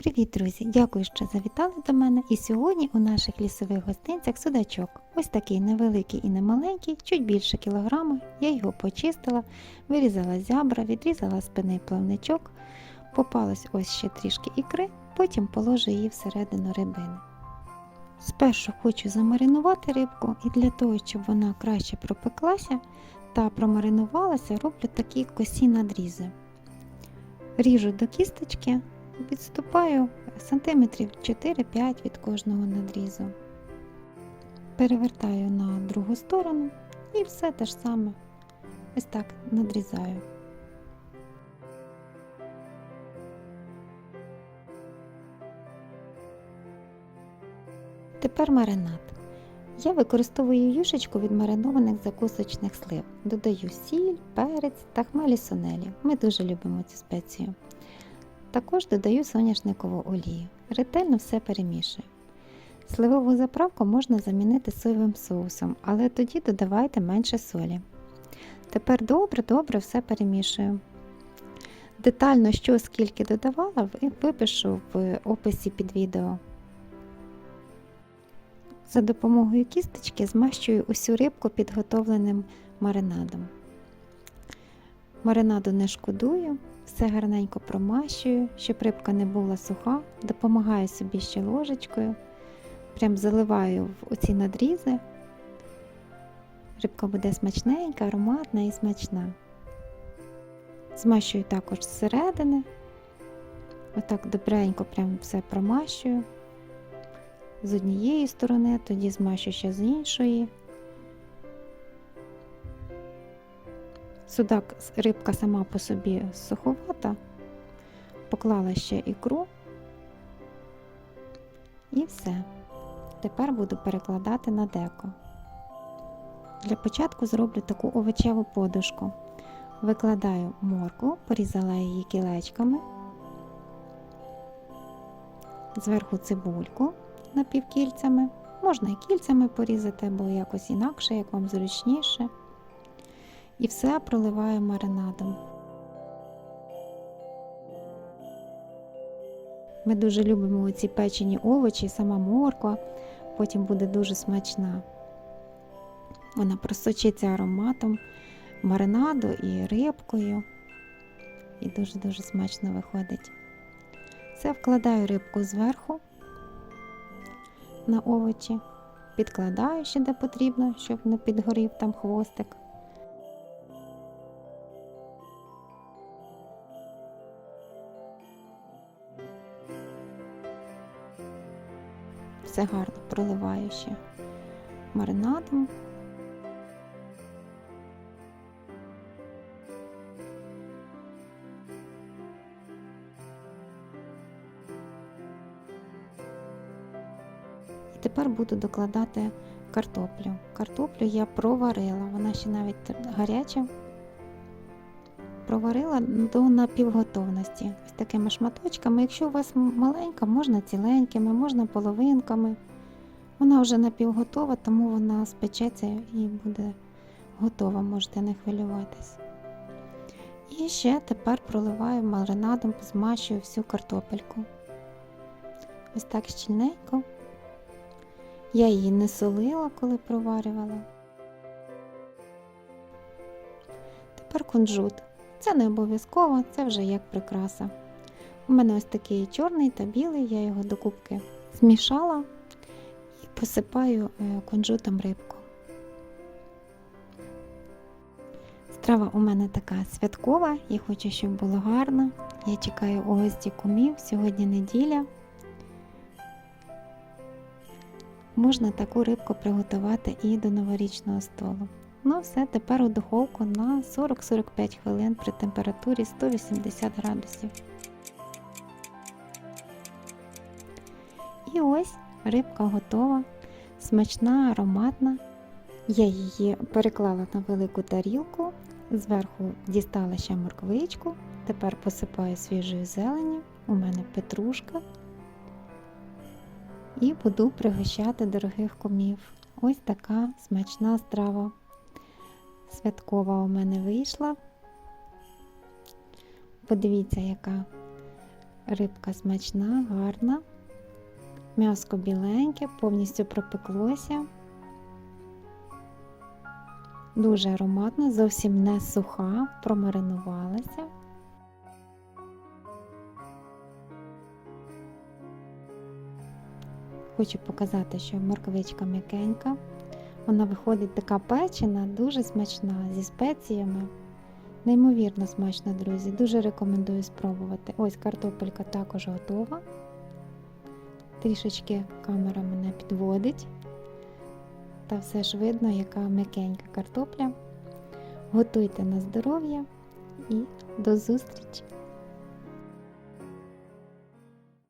Привіт, друзі! Дякую, що завітали до мене. І сьогодні у наших лісових гостинцях судачок. Ось такий невеликий і немаленький, чуть більше кілограма. Я його почистила, вирізала зябра, відрізала спинний плавничок. Попалось ось ще трішки ікри, потім положу її всередину рибини. Спершу хочу замаринувати рибку, і для того, щоб вона краще пропеклася та промаринувалася, роблю такі косі надрізи. Ріжу до кісточки. Відступаю сантиметрів 4-5 від кожного надрізу. Перевертаю на другу сторону і все те ж саме ось так надрізаю. Тепер маринад. Я використовую юшечку від маринованих закусочних слив. Додаю сіль, перець та хмелі сунелі. Ми дуже любимо цю спецію. Також додаю соняшникову олію. Ретельно все перемішую. Сливову заправку можна замінити соєвим соусом, але тоді додавайте менше солі. Тепер добре все перемішую. Детально що скільки додавала, випишу в описі під відео. За допомогою кісточки змащую усю рибку підготовленим маринадом. Маринаду не шкодую. Все гарненько промащую, щоб рибка не була суха, допомагаю собі ще ложечкою, прям заливаю в оці надрізи. Рибка буде смачненька, ароматна і смачна. Змащую також зсередини, отак добренько прям все промащую. З однієї сторони, тоді змащую ще з іншої. Судак, рибка сама по собі суховата, поклала ще ікру і все. Тепер буду перекладати на деко. Для початку зроблю таку овочеву подушку. Викладаю моркву, порізала її кілечками, зверху цибульку напівкільцями, можна і кільцями порізати, або якось інакше, як вам зручніше. І все проливаю маринадом. Ми дуже любимо ці печені овочі, сама морква, потім буде дуже смачна. Вона просочиться ароматом маринаду і рибкою. І дуже-дуже смачно виходить. Все вкладаю рибку зверху на овочі, підкладаю ще де потрібно, щоб не підгорів там хвостик. Все гарно проливаю ще маринадом. І тепер буду докладати картоплю. Картоплю я проварила, вона ще навіть гаряча. Проварила до напівготовності, ось такими шматочками. Якщо у вас маленька, можна ціленькими, можна половинками. Вона вже напівготова, тому вона спечеться і буде готова, можете не хвилюватись. І ще тепер проливаю маринадом, змащую всю картопельку. Ось так щільненько. Я її не солила, коли проварювала. Тепер кунжут. Це не обов'язково, це вже як прикраса. У мене ось такий чорний та білий, я його докупки змішала і посипаю кунжутом рибку. Страва у мене така святкова, я хочу, щоб було гарно. Я чекаю у гості кумів, сьогодні неділя. Можна таку рибку приготувати і до новорічного столу. Ну все, тепер у духовку на 40-45 хвилин при температурі 180 градусів. І ось рибка готова, смачна, ароматна. Я її переклала на велику тарілку, зверху дістала ще морквичку, тепер посипаю свіжою зеленню, у мене петрушка. І буду пригощати дорогих кумів. Ось така смачна страва. Святкова у мене вийшла. Подивіться, яка Рибка смачна, гарна. М'яско біленьке, повністю пропеклося. Дуже ароматно, зовсім не суха, промаринувалася. Хочу показати, що морквичка м'якенька. Вона виходить така печена, дуже смачна, зі спеціями. Неймовірно смачна, друзі. Дуже рекомендую спробувати. Ось картопелька також готова. Трішечки камера мене підводить. Та все ж видно, яка м'якенька картопля. Готуйте на здоров'я і до зустрічі!